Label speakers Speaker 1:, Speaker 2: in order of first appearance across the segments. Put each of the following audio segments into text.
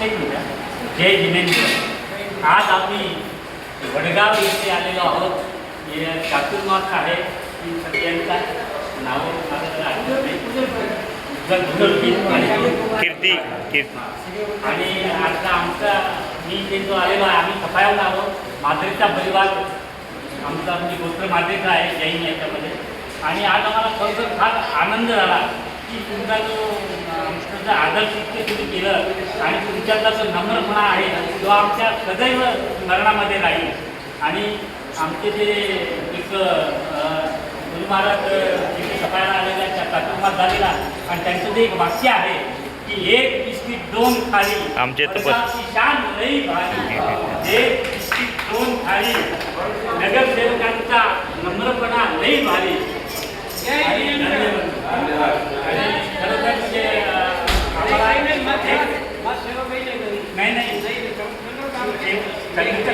Speaker 1: एक मिनिट. जय जिनेंद्र. आज आम्ही वडगाव येथे आलेलो आहोत. हे चातुर्मास आहे की सगळ्यांचा नाव
Speaker 2: कीर्ती
Speaker 1: आणि आता आमचा मी जे जो आलेलो आहे आम्ही सफायला आहोत. माद्रेचा परिवार आमचा म्हणजे गोत्र माद्रेचा आहे जैन याच्यामध्ये. आणि आज आम्हाला खरोखर फार आनंद झाला की तुमचा जो आदर्श इतके तुम्ही केलं आणि तुमच्यातला जो नम्रपणा आहे तो आमच्या सदैव स्मरणामध्ये राहील. आणि आमचे जे एक गुरु महाराज जिथे सफायला आलेल्या त्या चातुर्मास झालेला आणि त्यांचं जे एक वाक्य आहे की एक बिस्किट दोन थाळी
Speaker 2: आमचे
Speaker 1: शान लई भारी. एक बिस्किट दोन थाळी नगरसेवकांचा नम्रपणा लई भारी. आणि खरोखर म्हणजे नाही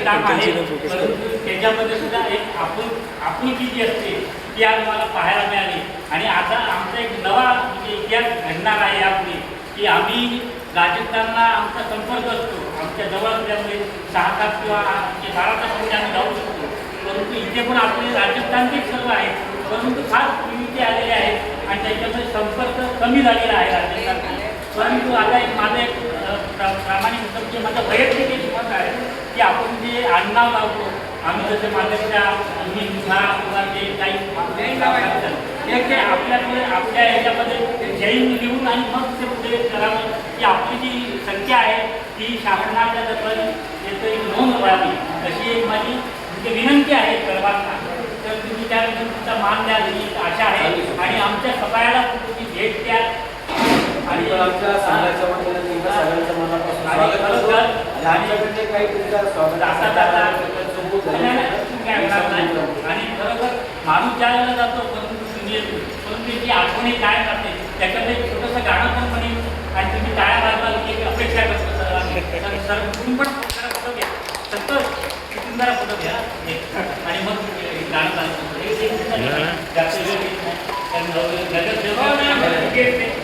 Speaker 1: काम आहे परंतु त्याच्यामध्ये सुद्धा एक आपुलकी जी असते ती आज मला पाहायला मिळाली. आणि आता आमचा एक नवा म्हणजे इतिहास घडणार आहे यापुढे की आम्ही राजस्थानला आमचा संपर्क असतो. आमच्या जवळ असल्यामुळे 6 तास किंवा 12 तासामध्ये आम्ही जाऊ शकतो. परंतु इथे पण आपले राजस्थानचेच सर्व आहेत परंतु खास इथे आलेले आहेत आणि त्याच्यामध्ये संपर्क कमी झालेला आहे राजस्थानचा. परंतु आता एक माझं एक प्रामाणिक म्हणजे माझं वैयक्तिक एक मत आहे की आपण जे आडनाव लावतो आम्ही जसे माझ्या किंवा जे काही ते आपल्याकडे आपल्या ह्याच्यामध्ये जैन लिहून आणि मग ते पुढे करावं की आपली जी संख्या आहे ती शासनाच्या दरबारी याचं एक नोंद व्हावी अशी एक माझी म्हणजे विनंती आहे सर्वांना. तर तुम्ही त्यानंतर तुमचा मान द्याल ही आशा आहे आणि आमच्या सफायाला तुम्ही भेट द्या. आणि
Speaker 3: आमच्या समाजाच्या वतीने तुमच्या सगळ्यांच्या मनापासून स्वागत करतो. आमच्याकडे काही तुमच्या स्वागताचा
Speaker 1: आणि खरोखर माणूस ज्यावेळेला जातो परंतु जी आठवणी काय करते त्याच्यामध्ये छोटंसं गाणं पण म्हणेल आणि तुम्ही टाळ्या वाजवाल ही अपेक्षा करतो सर्वांनी. सर तुम्ही पण जरा फोटो घ्या संतोष तुम्ही जरा फोटो घ्या आणि मग गाणं चालू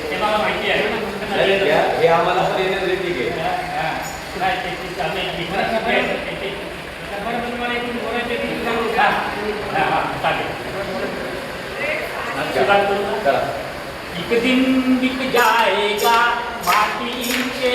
Speaker 1: हे मला माहिती आहे
Speaker 3: हे आम्हाला पण येण्यात रीती घे.
Speaker 1: एक दिन बिक जाएगा माटी के